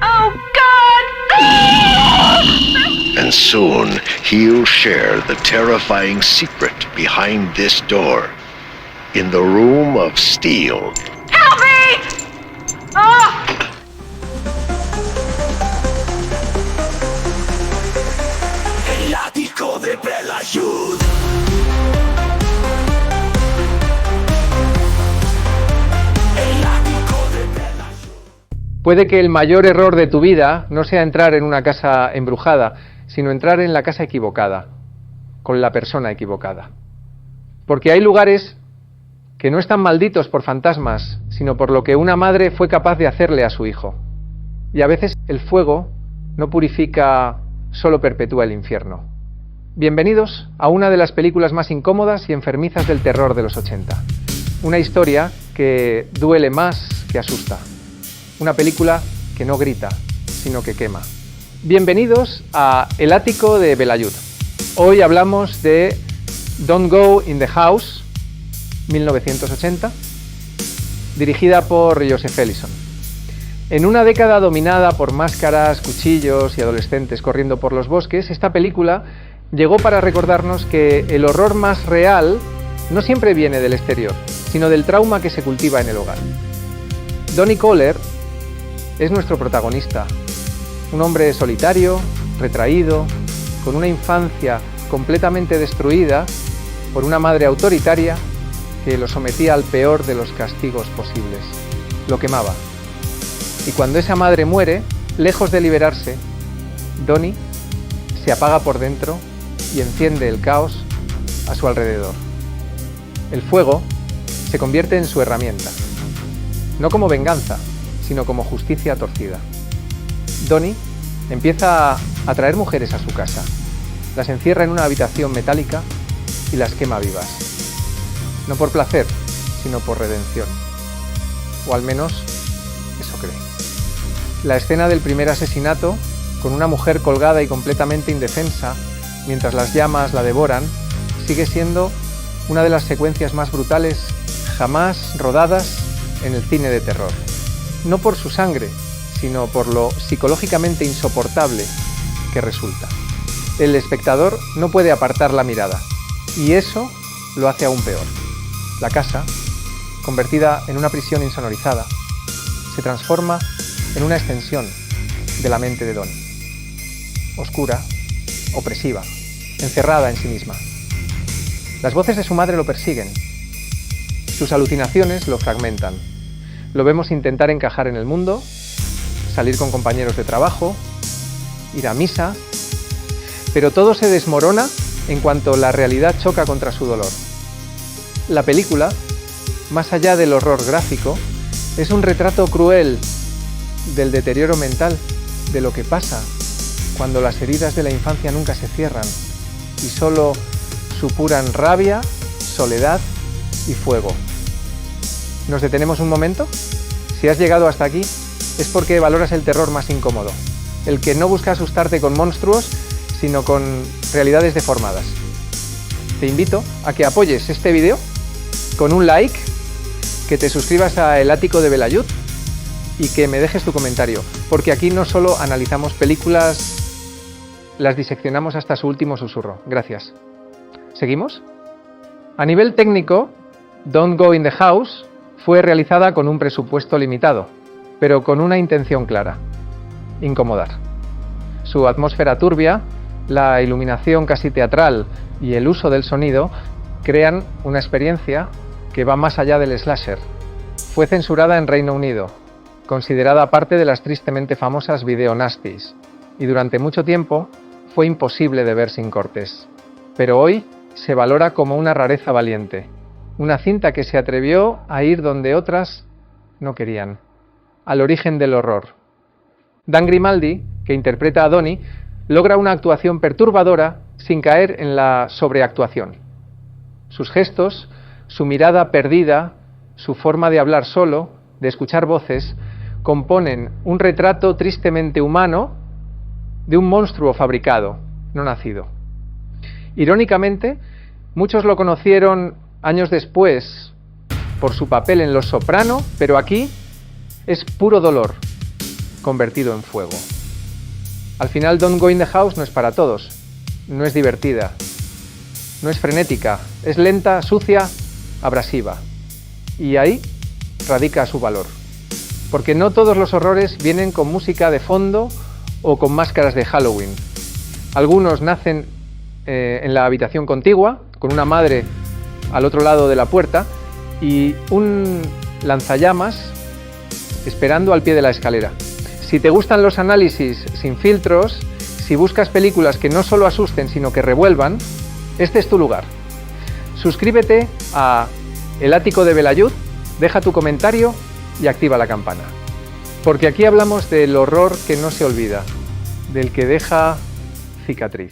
Oh, God! And soon, he'll share the terrifying secret behind this door. In the Room of Steel. Help me! Oh! El ático de Belayud. Puede que el mayor error de tu vida no sea entrar en una casa embrujada, sino entrar en la casa equivocada, con la persona equivocada. Porque hay lugares que no están malditos por fantasmas, sino por lo que una madre fue capaz de hacerle a su hijo. Y a veces el fuego no purifica, solo perpetúa el infierno. Bienvenidos a una de las películas más incómodas y enfermizas del terror de los 80. Una historia que duele más que asusta. Una película que no grita, sino que quema. Bienvenidos a El ático de Belayud. Hoy hablamos de Don't Go in the House, 1980, dirigida por Joseph Ellison. En una década dominada por máscaras, cuchillos y adolescentes corriendo por los bosques, esta película llegó para recordarnos que el horror más real no siempre viene del exterior, sino del trauma que se cultiva en el hogar. Donnie Kohler es nuestro protagonista, un hombre solitario, retraído, con una infancia completamente destruida por una madre autoritaria que lo sometía al peor de los castigos posibles, lo quemaba. Y cuando esa madre muere, lejos de liberarse, Donnie se apaga por dentro y enciende el caos a su alrededor. El fuego se convierte en su herramienta, no como venganza, sino como justicia torcida. Donnie empieza a traer mujeres a su casa, las encierra en una habitación metálica y las quema vivas. No por placer, sino por redención. O al menos eso cree. La escena del primer asesinato, con una mujer colgada y completamente indefensa, mientras las llamas la devoran, sigue siendo una de las secuencias más brutales jamás rodadas en el cine de terror. No por su sangre, sino por lo psicológicamente insoportable que resulta. El espectador no puede apartar la mirada, y eso lo hace aún peor. La casa, convertida en una prisión insonorizada, se transforma en una extensión de la mente de Donnie. Oscura, opresiva, encerrada en sí misma. Las voces de su madre lo persiguen. Sus alucinaciones lo fragmentan. Lo vemos intentar encajar en el mundo, salir con compañeros de trabajo, ir a misa, pero todo se desmorona en cuanto la realidad choca contra su dolor. La película, más allá del horror gráfico, es un retrato cruel del deterioro mental, de lo que pasa cuando las heridas de la infancia nunca se cierran y solo supuran rabia, soledad y fuego. ¿Nos detenemos un momento? Si has llegado hasta aquí, es porque valoras el terror más incómodo, el que no busca asustarte con monstruos, sino con realidades deformadas. Te invito a que apoyes este vídeo con un like, que te suscribas a El ático de Belayud y que me dejes tu comentario, porque aquí no solo analizamos películas, las diseccionamos hasta su último susurro. Gracias. ¿Seguimos? A nivel técnico, Don't Go in the House fue realizada con un presupuesto limitado, pero con una intención clara: incomodar. Su atmósfera turbia, la iluminación casi teatral y el uso del sonido crean una experiencia que va más allá del slasher. Fue censurada en Reino Unido, considerada parte de las tristemente famosas video nasties, y durante mucho tiempo fue imposible de ver sin cortes. Pero hoy se valora como una rareza valiente, una cinta que se atrevió a ir donde otras no querían, al origen del horror. Dan Grimaldi, que interpreta a Donnie, logra una actuación perturbadora sin caer en la sobreactuación. Sus gestos, su mirada perdida, su forma de hablar solo, de escuchar voces, componen un retrato tristemente humano de un monstruo fabricado, no nacido. Irónicamente, muchos lo conocieron años después por su papel en Los Soprano, pero aquí es puro dolor, convertido en fuego. Al final, Don't Go in the House no es para todos, no es divertida, no es frenética, es lenta, sucia, abrasiva. Y ahí radica su valor. Porque no todos los horrores vienen con música de fondo o con máscaras de Halloween. Algunos nacen en la habitación contigua, con una madre al otro lado de la puerta y un lanzallamas esperando al pie de la escalera. Si te gustan los análisis sin filtros, si buscas películas que no solo asusten sino que revuelvan, este es tu lugar. Suscríbete a El Ático de Belayud, deja tu comentario y activa la campana. Porque aquí hablamos del horror que no se olvida, del que deja cicatriz.